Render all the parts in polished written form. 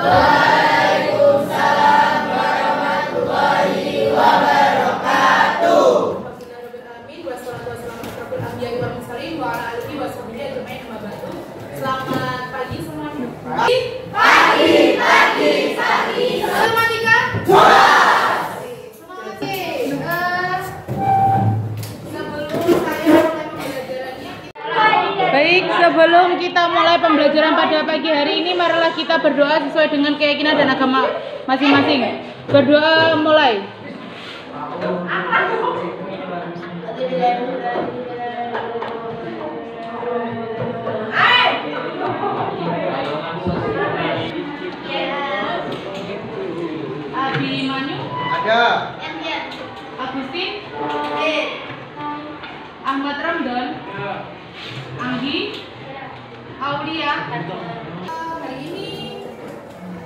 Waalaikumsalam warahmatullahi wabarakatuh. Selamat pagi semuanya. Pagi. Matematika. Baik, sebelum kita mulai pembelajaran pada pagi hari ini, marilah kita berdoa sesuai dengan keyakinan dan agama masing-masing. Berdoa mulai. Abimanyu? Ada. Agustin? Ahmad Ramdan? Anggi? Aulia? Hari ini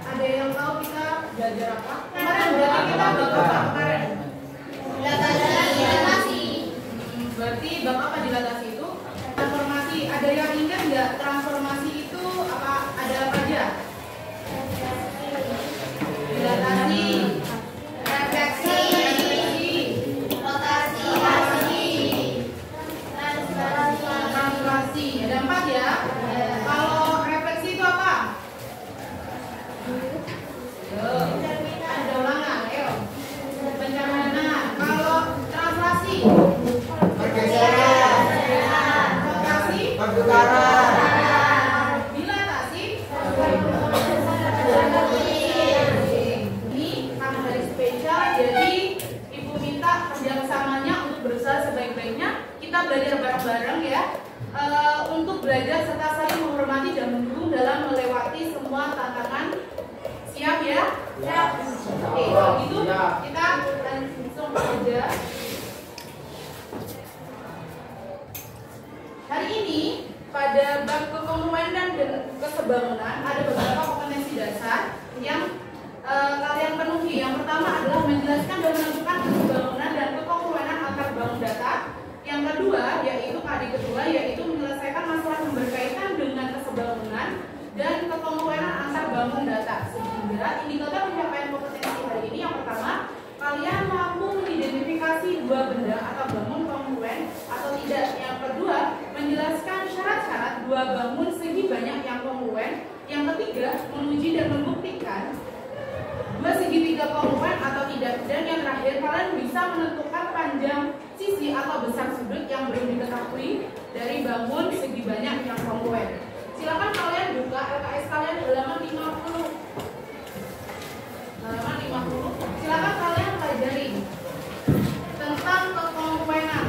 ada yang tahu kita belajar apa? Kemarin berarti kita belajar apa kemarin? Dilatasi. Berarti bab apa dilatasi itu? Transformasi. Ada yang ingat nggak transformasi itu apa? Ada apa aja? Dilatasi, refleksi, rotasi, translasi. Ada 4 ya. Kalau refleksi itu apa? Ada ulangan, ayo. Pencernaan. Kalau translasi, Pergeseran. rotasi, Pertukaran. dilatasi. Ini karena hari spesial, jadi Ibu minta kerjasamanya untuk berusaha sebaik-baiknya. Kita belajar bareng-bareng ya. Untuk belajar serta saling menghormati dan mendukung dalam melewati semua tantangan. Siap ya? Siap. Oke, kalau gitu kita langsung saja. Hari ini pada bab kekongruenan dan kesebangunan ada beberapa kompetensi dasar yang kalian penuhi. Yang pertama adalah menjelaskan dan menentukan kesebangunan dan kekongruenan antar bangun data. Yang kedua yaitu menyelesaikan masalah yang berkaitan dengan kesebangunan dan kekongruenan antar bangun data. Sehingga indikator pencapaian kompetensi hari ini yang pertama, kalian mampu mengidentifikasi dua benda atau bangun kongruen atau tidak. Yang kedua, menjelaskan syarat-syarat dua bangun segi banyak yang kongruen. Yang ketiga, menguji dan membuktikan dua segitiga kongruen atau tidak. Dan yang terakhir, kalian bisa menentukan panjang sisi atau besar sudut yang belum diketahui dari bangun segi banyak yang kongruen. Silakan kalian buka LKS kalian halaman 50. Halaman 50. Silakan kalian pelajari tentang kekongruenan.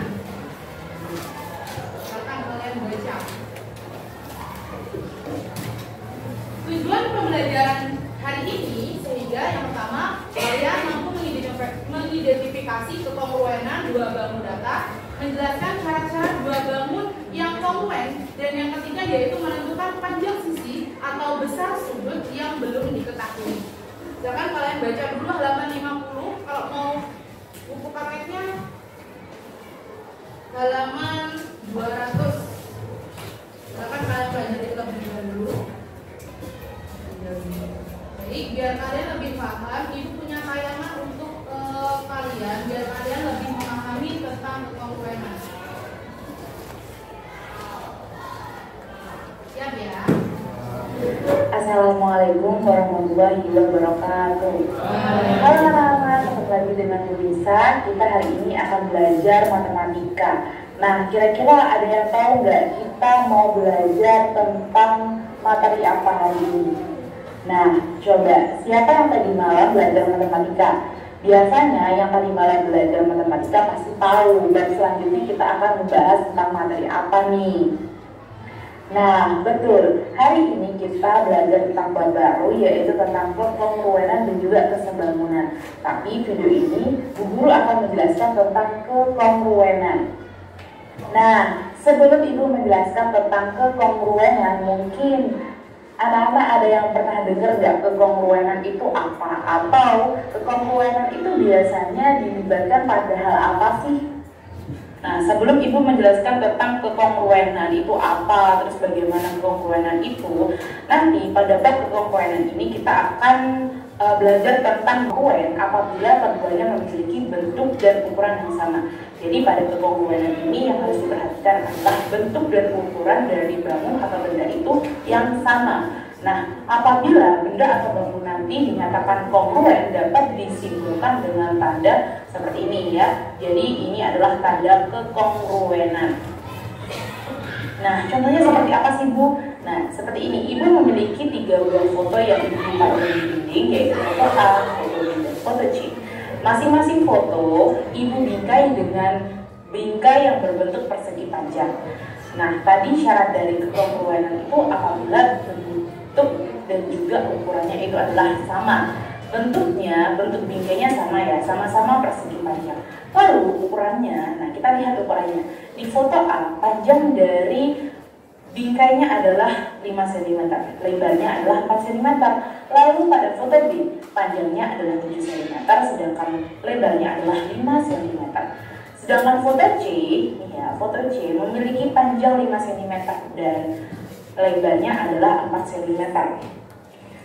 Silakan kalian baca. Tujuan pembelajaran hari ini sehingga yang pertama kalian mampu mengidentifikasi kekongruenan dua bangun data, menjelaskan syarat-syarat dua bangun yang kongruen, dan yang ketiga yaitu menentukan panjang sisi atau besar sudut yang belum diketahui. Silakan kalian baca dulu halaman 50. Kalau mau buku paketnya halaman 200. Silakan kalian pelajari terlebih dahulu. Baik, biar kalian lebih paham, Ibu punya tayangan untuk kalian biar kalian lebih memahami tentang kekongruenan. Siap ya? Assalamualaikum warahmatullahi wabarakatuh. Halo anak-anak, ketemu lagi dengan Bu Lisa. Kita hari ini akan belajar matematika. Nah, kira-kira ada yang tahu nggak kita mau belajar tentang materi apa hari ini? Nah, coba siapa yang tadi malam belajar matematika? Biasanya yang tadi malam belajar matematika pasti tahu, dan selanjutnya kita akan membahas tentang materi apa nih. Nah, betul. Hari ini kita belajar tentang bab baru, yaitu tentang kekongruenan dan juga kesebangunan. Tapi video ini Bu Guru akan menjelaskan tentang kekongruenan. Nah, sebelum Ibu menjelaskan tentang kekongruenan, mungkin anak-anak ada yang pernah dengar nggak kekongruenan itu apa? Atau kekongruenan itu biasanya dilibatkan pada hal apa sih? Nah, sebelum Ibu menjelaskan tentang kekongruenan itu apa, terus bagaimana kekongruenan itu, nanti pada bab kekongruenan ini kita akan belajar tentang kongruen apabila keduanya memiliki bentuk dan ukuran yang sama. Jadi pada kekongruenan ini yang harus diperhatikan adalah bentuk dan ukuran dari bangun atau benda itu yang sama. Nah, apabila benda atau bangun nanti dinyatakan kongruen dapat disimpulkan dengan tanda seperti ini ya. Jadi ini adalah tanda kekongruenan. Nah, contohnya seperti apa sih Bu? Nah, seperti ini. Ibu memiliki 3 buah foto yang Ibu taruh di dinding, yaitu foto A, foto B, dan foto C. Masing-masing foto Ibu bingkai dengan bingkai yang berbentuk persegi panjang. Nah, tadi syarat dari kekongruenan itu apabila bentuk dan juga ukurannya itu adalah sama. Bentuknya, bentuk bingkainya sama ya, sama-sama persegi panjang. Lalu ukurannya, nah kita lihat ukurannya. Di foto A, panjang dari bingkainya adalah 5 cm, lebarnya adalah 4 cm. Lalu pada foto B, panjangnya adalah 7 cm, sedangkan lebarnya adalah 5 cm. Sedangkan foto C, ya, foto C memiliki panjang 5 cm dan lebarnya adalah 4 cm.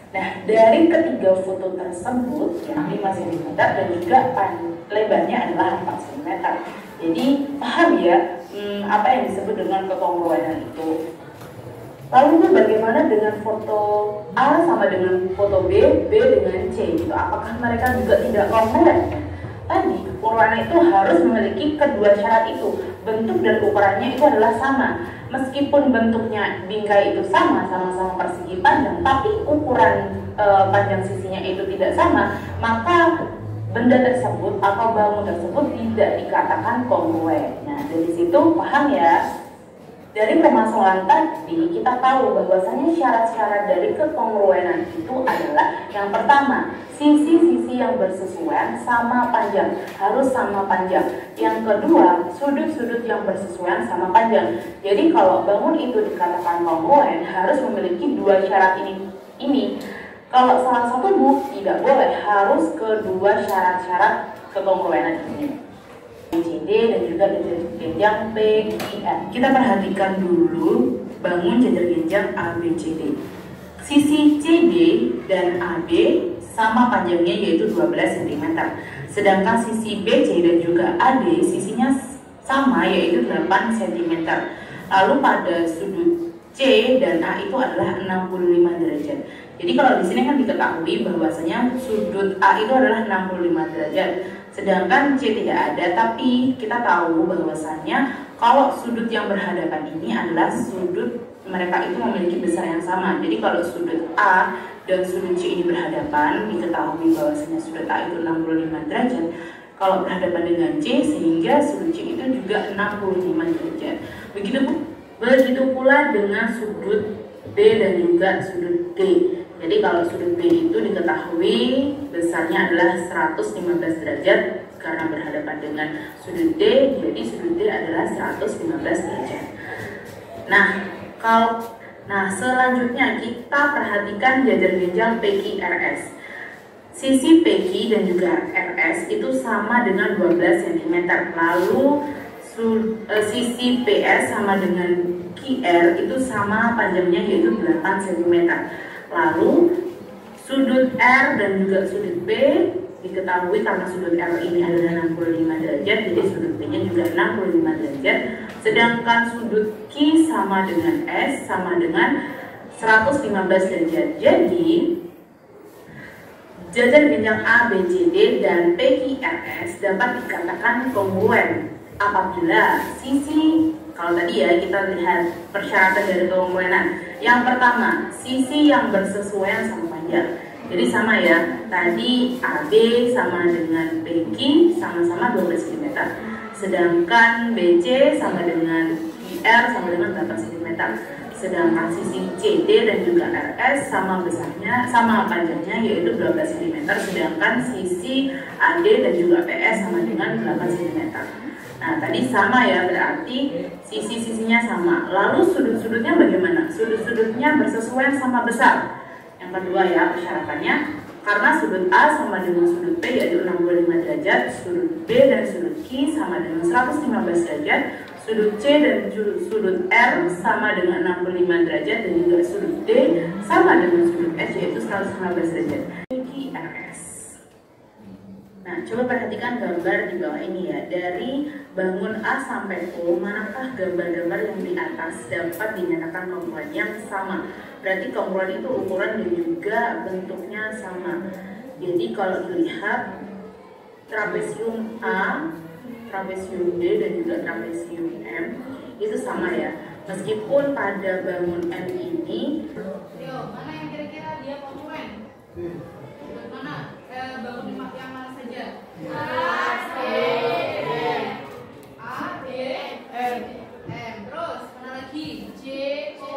Nah, dari ketiga foto tersebut, ya, 5 cm dan juga lebarnya adalah 4 cm. Jadi, paham ya apa yang disebut dengan kekongruenan itu. Lalu bagaimana dengan foto A sama dengan foto B, B dengan C gitu? Apakah mereka juga tidak kongruen? Tadi, kekongruenan itu harus memiliki kedua syarat itu. Bentuk dan ukurannya itu adalah sama. Meskipun bentuknya bingkai itu sama-sama persegi panjang, tapi ukuran panjang sisinya itu tidak sama, maka benda tersebut atau bangun tersebut tidak dikatakan kongruen. Nah, dari situ paham ya? Dari permasalahan tadi kita tahu bahwasanya syarat-syarat dari kekongruenan itu adalah yang pertama, sisi-sisi yang bersesuaian sama panjang, harus sama panjang. Yang kedua, sudut-sudut yang bersesuaian sama panjang. Jadi kalau bangun itu dikatakan kongruen harus memiliki dua syarat ini. Kalau salah satu tidak boleh, harus kedua syarat-syarat kekongruenan ini. CD dan juga jenjang PIR. Kita perhatikan dulu bangun jajar genjang ABCD. Sisi CD dan AB sama panjangnya yaitu 12 cm. Sedangkan sisi BC dan juga AD sisinya sama yaitu 8 cm. Lalu pada sudut C dan A itu adalah 65 derajat. Jadi kalau di sini kan diketahui bahwasanya sudut A itu adalah 65 derajat. Sedangkan C tidak ada, tapi kita tahu bahwasannya kalau sudut yang berhadapan ini adalah sudut mereka itu memiliki besar yang sama. Jadi kalau sudut A dan sudut C ini berhadapan, diketahui bahwasanya sudut A itu 65 derajat. Kalau berhadapan dengan C, sehingga sudut C itu juga 65 derajat. Begitu pula dengan sudut B dan juga sudut D. Jadi kalau sudut B itu diketahui besarnya adalah 115 derajat karena berhadapan dengan sudut D, jadi sudut D adalah 115 derajat. Nah, selanjutnya kita perhatikan jajar genjang PQRS. Sisi PQ dan juga RS itu sama dengan 12 cm. Lalu sisi PS sama dengan QR itu sama panjangnya yaitu 8 cm. Lalu sudut R dan juga sudut B diketahui karena sudut R ini adalah 65 derajat, jadi sudut B nya juga 65 derajat. Sedangkan sudut Q sama dengan S sama dengan 115 derajat. Jadi jajar genjang ABCD dan PQRS dapat dikatakan kongruen apabila sisi, kalau tadi ya kita lihat persyaratan dari kekongruenan. Yang pertama, sisi yang bersesuaian sama panjang. Jadi sama ya, tadi AB sama dengan PQ sama-sama 12 cm. Sedangkan BC sama dengan IR sama dengan 8 cm. Sedangkan sisi CD dan juga RS sama besarnya, sama panjangnya yaitu 12 cm. Sedangkan sisi AD dan juga PS sama dengan 8 cm. Nah, tadi sama ya, berarti sisi-sisinya sama. Lalu sudut-sudutnya bagaimana? Sudut-sudutnya bersesuaian sama besar. Yang kedua ya, persyaratannya Karena sudut A sama dengan sudut B yaitu 65 derajat, sudut B dan sudut Q sama dengan 115 derajat, sudut C dan sudut R sama dengan 65 derajat, dan juga sudut D sama dengan sudut S yaitu 115 derajat. QRS. Nah, coba perhatikan gambar di bawah ini ya. Dari bangun A sampai O, manakah gambar-gambar yang di atas dapat dinyatakan kongruan yang sama? Berarti kongruan itu ukuran dan juga bentuknya sama. Jadi kalau dilihat trapesium A, trapesium D dan juga trapesium M itu sama ya. Meskipun pada bangun M ini, Mana yang kira-kira dia kongruen? Mana? Bangun yang mana saja? A, B, M. A, B, M. Terus mana lagi? J, O,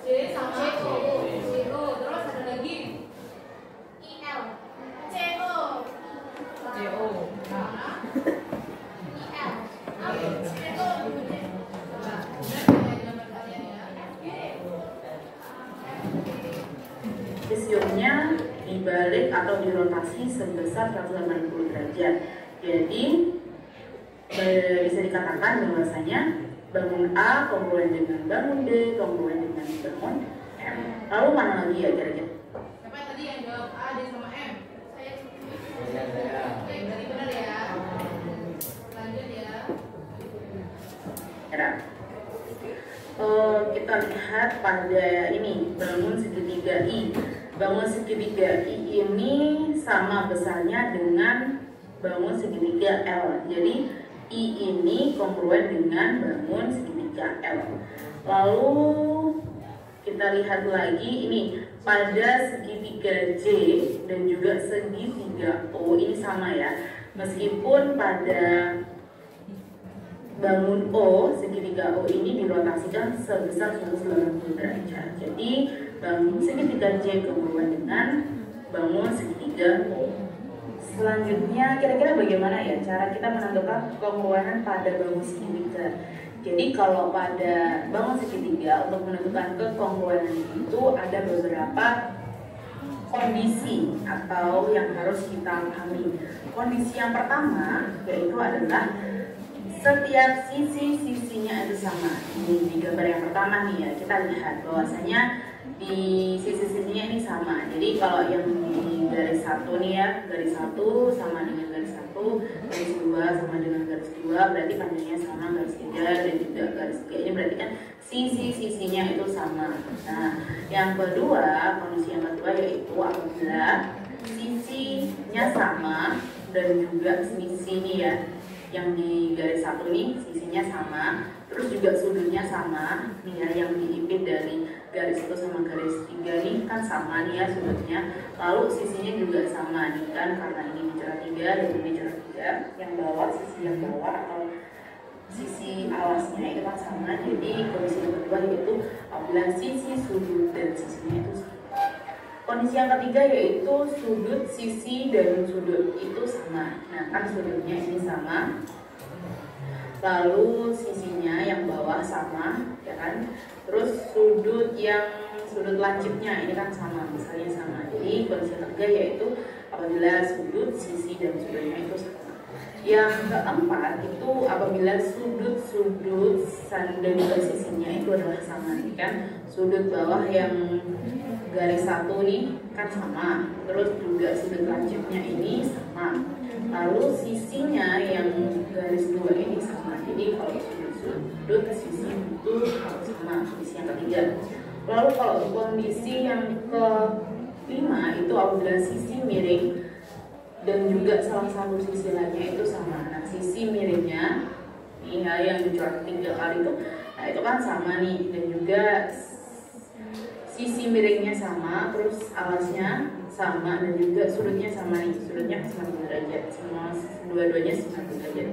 J sama O. Terus ada lagi? IL. CO. CO. Mana? IL. trapesiumnya dibalik atau dirotasi sebesar 180 derajat. Jadi bisa dikatakan bahwasanya bangun A kongruen dengan bangun D, kongruen dengan bangun M. Lalu mana lagi ya kira-kira? Siapa tadi yang jawab A, D sama M? Saya. Oke, berarti benar ya. Lanjut ya. Ya. Kita lihat pada ini bangun segitiga I. Bangun segitiga I ini sama besarnya dengan bangun segitiga L. Jadi I ini kongruen dengan bangun segitiga L. Lalu kita lihat lagi ini pada segitiga J dan juga segitiga O ini sama ya. Meskipun pada bangun O, segitiga O ini dirotasikan sebesar 180 derajat. Jadi bangun segitiga J kongruen dengan bangun segitiga O. Selanjutnya kira-kira bagaimana ya cara kita menentukan kongruenan pada bangun segitiga? Jadi kalau pada bangun segitiga untuk menentukan kekongruenan itu ada beberapa kondisi atau yang harus kita pahami. Kondisi yang pertama yaitu adalah setiap sisi-sisinya itu sama. Di gambar yang pertama nih ya, kita lihat bahwasanya di sisi-sisinya ini sama. Jadi kalau yang di garis satu nih ya, garis satu sama dengan garis satu, garis dua sama dengan garis dua, berarti panjangnya sama, garis tiga dan juga garis tiga ini berarti kan sisi-sisinya itu sama. Nah, yang kedua, kondisi yang kedua yaitu apabila sisinya sama dan juga sisi ini ya, yang di garis satu nih sisinya sama, terus juga sudutnya sama nih ya, yang diipit dari garis itu sama garis tiga nih kan sama nih ya sudutnya, lalu sisinya juga sama nih kan karena ini bicara tiga dan ini bicara tiga, yang bawah sisi yang bawah atau sisi alasnya itu kan sama. Jadi kondisi yang kedua yaitu apabila sisi, sudut dan sisinya itu sama. Kondisi yang ketiga yaitu sudut, sisi, dan sudut itu sama. Nah kan sudutnya ini sama, lalu sisinya yang bawah sama, ya kan? Terus sudut lancipnya ini kan sama, misalnya sama. Jadi kondisi yang ketiga yaitu apabila sudut, sisi, dan sudutnya itu sama. Yang keempat itu apabila sudut dan juga sisinya itu adalah sama, kan? Sudut bawah yang garis satu nih kan sama, terus juga sudut lancipnya ini sama, lalu sisinya yang garis dua ini sama. Jadi kalau sudut sisi itu harus sama, kondisi yang ketiga. Lalu kalau kondisi yang kelima itu apabila sisi miring dan juga salah satu sisi lainnya itu sama. Nah sisi miringnya ini ya, yang dicoret 3 kali itu, nah itu kan sama nih, dan juga sisi miringnya sama, terus alasnya sama, dan juga sudutnya sama nih, sudutnya 90 derajat, semua dua-duanya 90 derajat.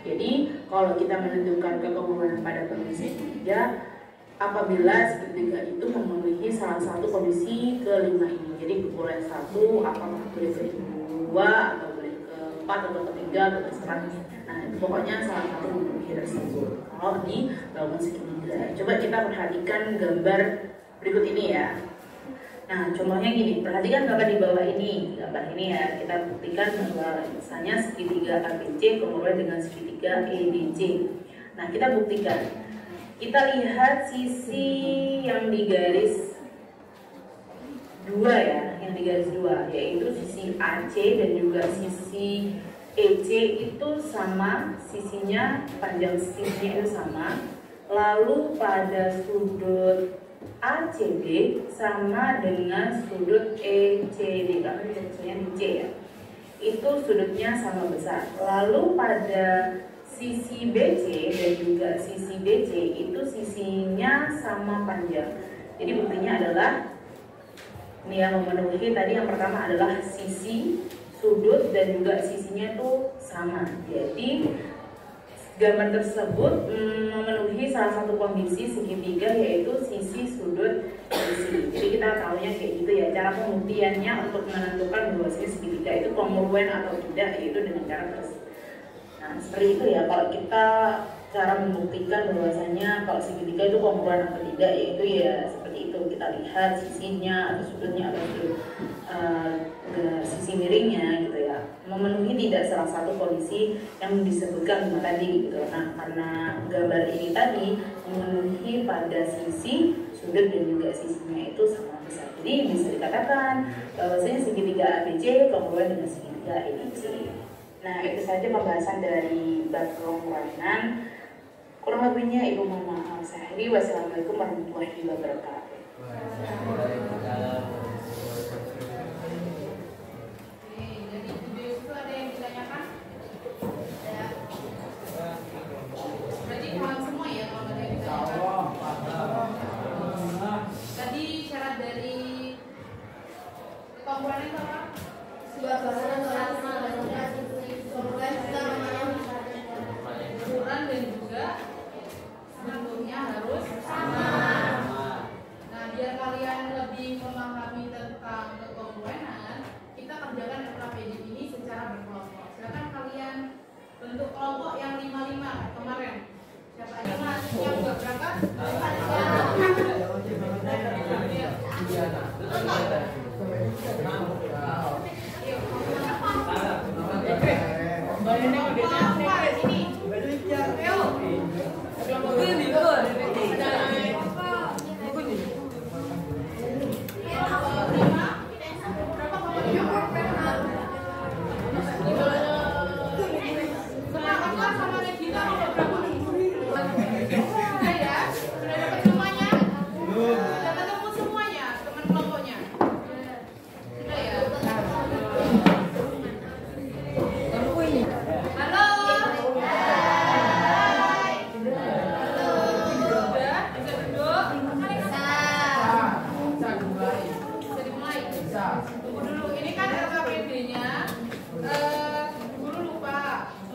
Jadi kalau kita menentukan kekongruenan pada kondisi ketiga apabila segitiga itu memenuhi salah satu kondisi kelima ini. Jadi boleh satu, apakah boleh kedua, atau boleh keempat, atau ketiga, atau keempat. Nah itu pokoknya salah satu memenuhi tersebut kalau di bangun segitiga. Coba kita perhatikan gambar berikut ini ya. Nah, contohnya gini, perhatikan gambar di bawah ini. Gambar ini ya, kita buktikan bahwa misalnya segitiga ABC kongruent dengan segitiga EDC. Nah, kita buktikan. Kita lihat sisi yang di garis 2 ya, yang di garis 2, yaitu sisi AC dan juga sisi EC itu sama, sisinya, panjang sisinya itu sama. Lalu pada sudut ACD sama dengan sudut ECD, karena misalnya di C ya, itu sudutnya sama besar. Lalu pada sisi BC dan juga sisi DC itu sisinya sama panjang. Jadi buktinya adalah ini yang memenuhi tadi, yang pertama adalah sisi, sudut dan juga sisinya tuh sama. Jadi gambar tersebut memenuhi salah satu kondisi segitiga, yaitu sisi, sudut, sisi. Jadi kita tahunya kayak gitu ya. Cara pembuktiannya untuk menentukan bahwa segitiga itu kongruent atau tidak, yaitu dengan cara tersebut. Nah, seperti itu ya. Kalau kita cara membuktikan bahwasanya kalau segitiga itu kongruent atau tidak, yaitu ya seperti itu. Kita lihat sisinya atau sudutnya atau sudut sisi miringnya gitu ya, memenuhi tidak salah satu kondisi yang disebutkan tadi gitu. Nah, karena gambar ini tadi memenuhi pada sisi, sudut dan juga sisinya itu sama besar, jadi bisa dikatakan bahwasanya segitiga ABC kongruent dengan segitiga EDC. Nah, itu saja pembahasan dari bab kongruenan. Kurang lebihnya Ibu mohon maaf. Wassalamualaikum warahmatullahi wabarakatuh. ukuran dan juga bentuknya harus sama. Nah, biar kalian lebih memahami tentang kekongruenan, kita kerjakan RKPD ini secara berkelompok. Silakan kalian bentuk kelompok yang 5-5 kemarin. Siapa aja mas yang nggak berangkat?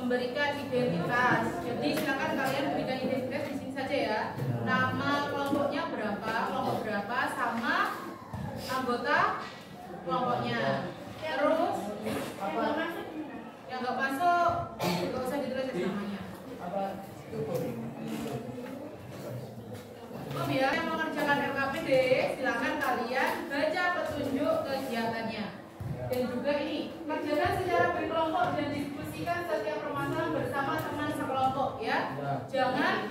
Memberikan identitas. Jadi silakan kalian berikan identitas di sini saja ya. Nama kelompoknya berapa, kelompok berapa, sama anggota kelompoknya. Terus yang nggak masuk nggak usah ditulis namanya. Biar yang mengerjakan RKPD, silakan kalian baca petunjuk kegiatannya. Dan juga ini, kerjakan secara berkelompok dan diskusikan setiap permasalahan bersama teman sekelompok ya. Jangan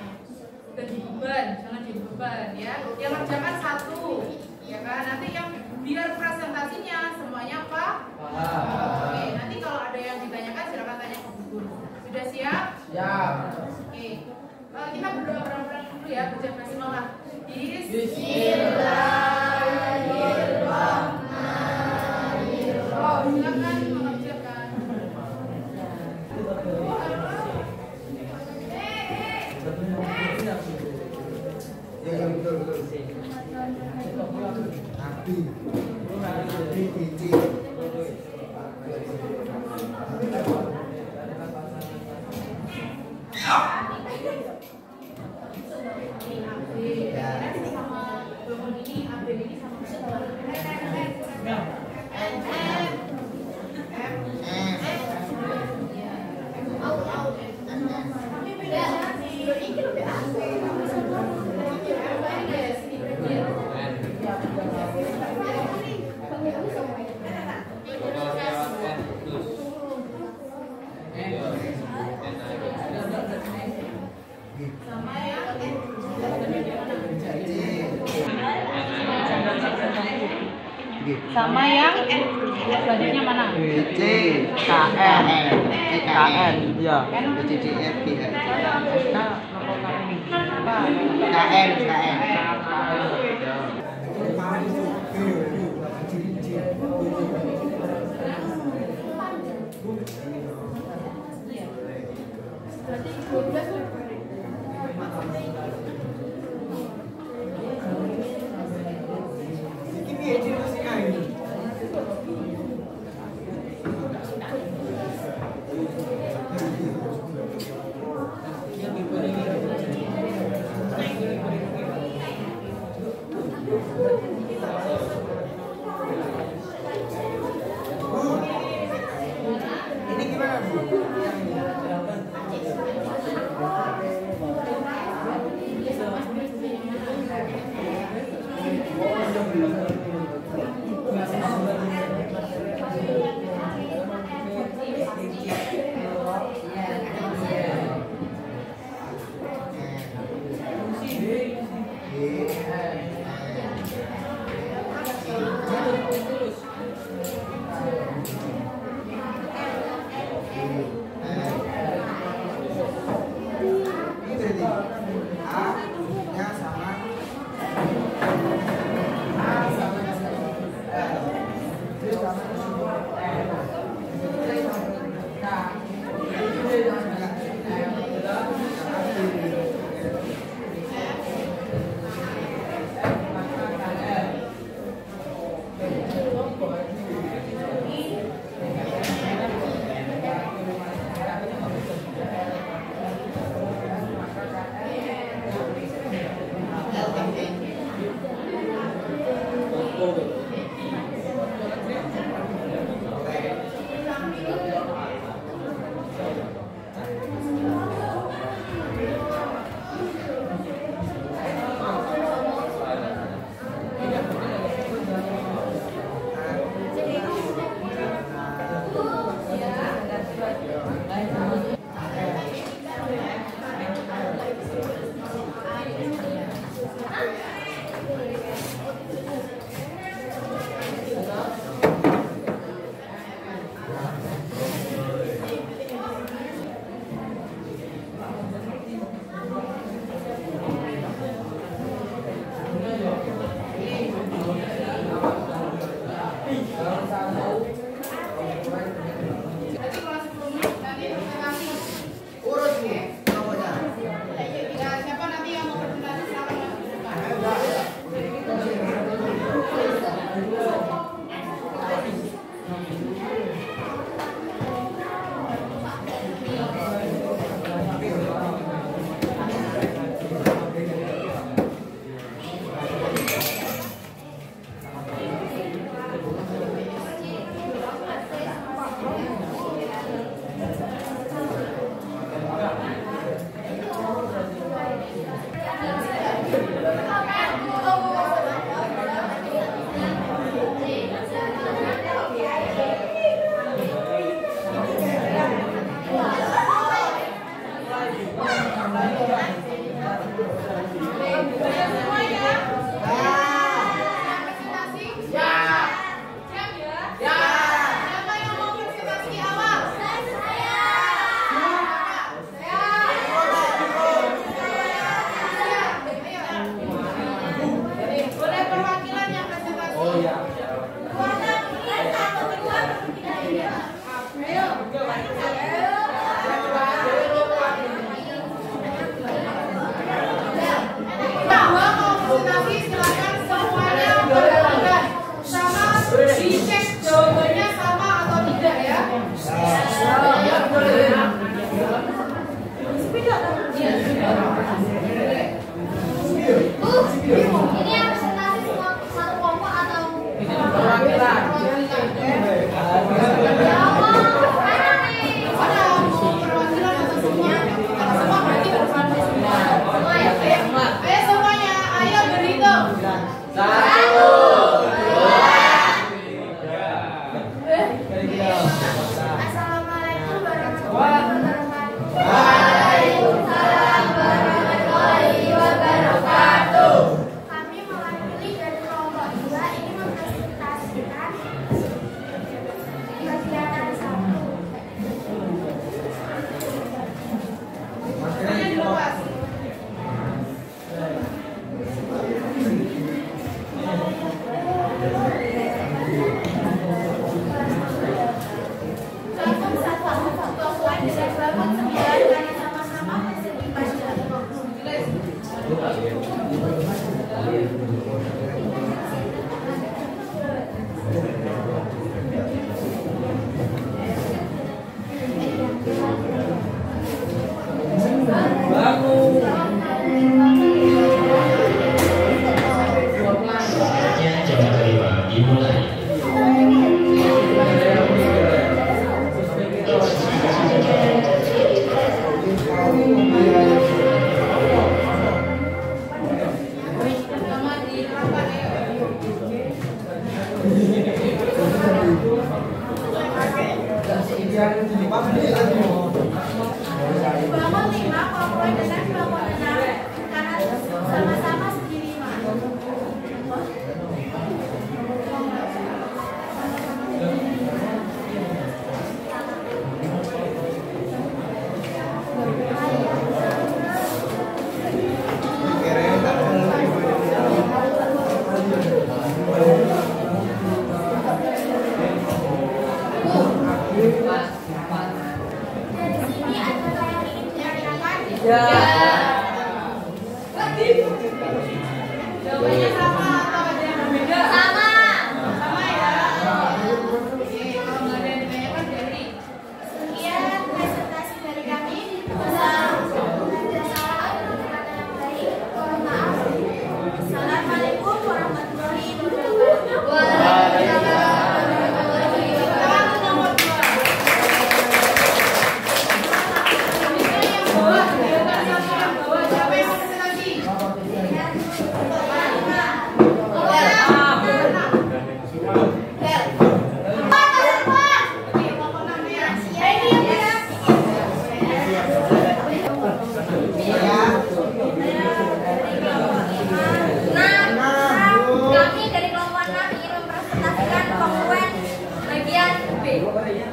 jadi beban ya. Yang kerjakan satu, ya kan? Nanti yang biar presentasinya semuanya Oke, nanti kalau ada yang ditanyakan silakan tanya ke guru. Sudah siap? Siap. Oke. Kita berdoa bareng-bareng dulu ya, baca basmalah. Bismillahirrahmanirrahim. Silakan mengerjakan. Ya betul. Sama yang selanjutnya mana? C, KN, KN, ya. C, D, F, G, H. KN, KN. Ini gimana Bu? Jawabannya sama atau ada yang berbeda? Sama. Sama ya. Oke, kalau nggak ada yang ditanyakan dari Sekian presentasi dari kami. Ada salah atau yang baik, mohon maaf. Assalamualaikum warahmatullahi wabarakatuh. Kami dari kelompok 6 ingin mempresentasikan kongruen bagian B. Ya.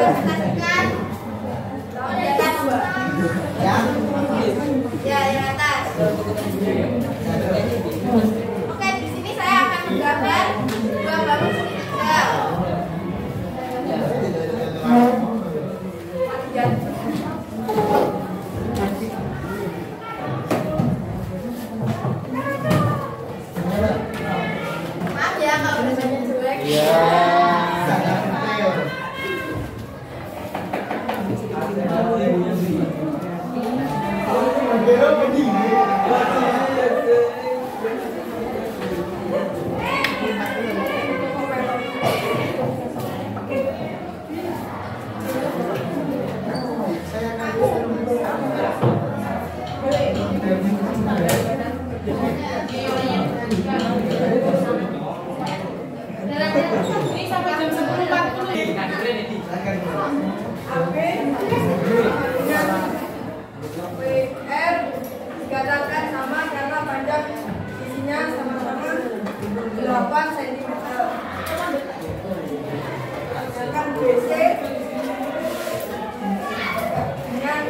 presentasikan di atas. Ya, yang atas. Oke, di sini saya akan menggambar dua balon segitiga. Maaf ya kalau udah jelek. Ini sampai jam 10.40. PR dikatakan sama karena panjang sisinya sama-sama 8 cm. Sedangkan BC dengan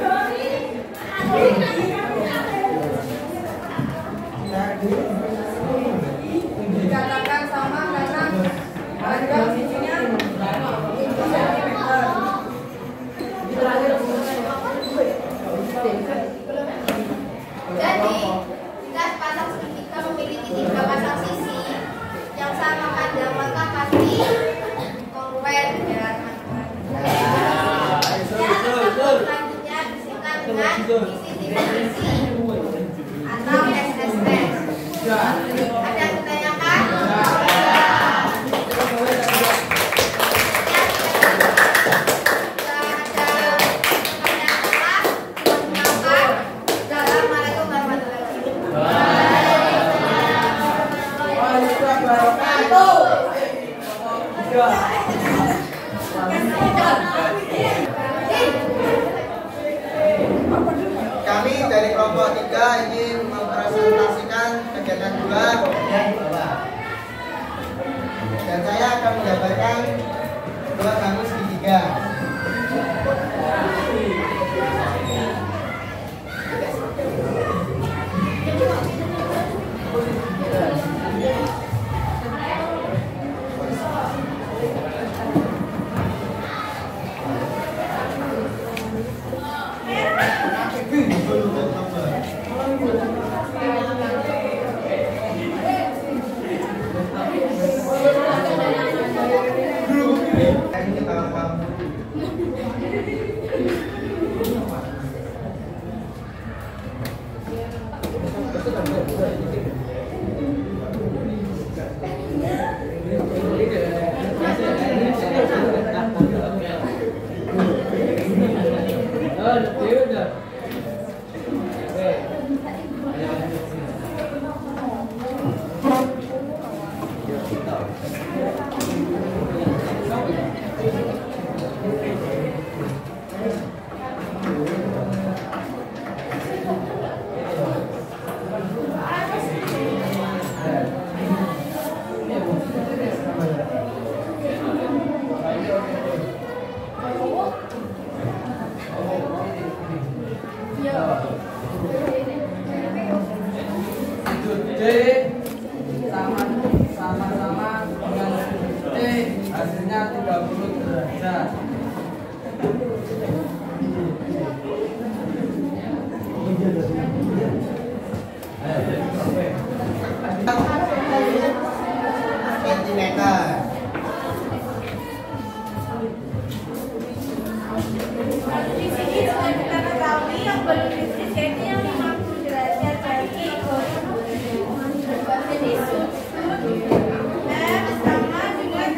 dikatakan sama karena panjang sisinya 7 cm. Jadi, jika sepasang segitiga memiliki 3 pasang sisi yang sama panjang, maka pasti kongruen ya. Selanjutnya disingkat dengan sisi sisi atau SSS. Ada yang ditanyakan? Kami dari kelompok 3 ingin mempresentasikan kegiatan bulan dan saya akan menggambarkan dua bangun segitiga. sama-sama dengan C hasilnya 30 derajat. Sentimeter. Di sini sudah kita ketahui yang balon bisnis yaitu yang 50 derajat jadi sudut F sama dengan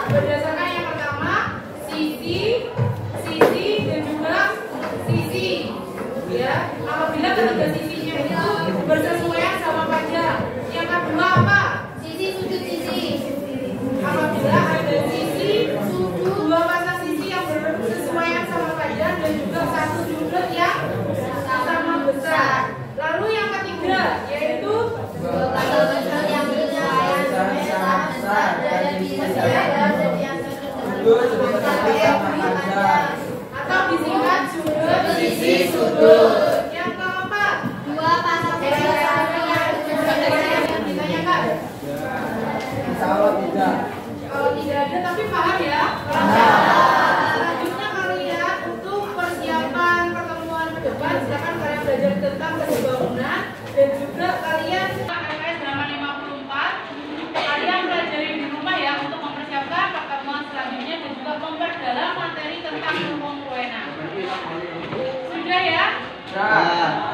Berdasarkan yang pertama, sisi, dan juga sisi. Ya, apabila ketiga sisinya itu bersesuaian sama panjang. Yang kedua apa? Sisi sudut sisi. Apabila ada sisi, dua pasang sisi yang bersesuaian sama panjang dan juga satu sudut yang sama besar. Lalu yang ketiga yaitu Dua pasang sudut yang bersesuaian sama besar dari sisi yang atau disingkat sudut sisi sudut. Yang keempat, dua pasang sisi yang ditanya Kak. Salah tidak. Kalau tidak ada tapi paham ya. Selanjutnya kalian untuk persiapan pertemuan ke depan silakan kalian belajar tentang bangunan dan juga kalian LPS halaman 54 kalian pelajari di rumah ya untuk mempersiapkan pertemuan selanjutnya dan juga memperdalam materi tentang pembangunan. Sudah ya? Ya.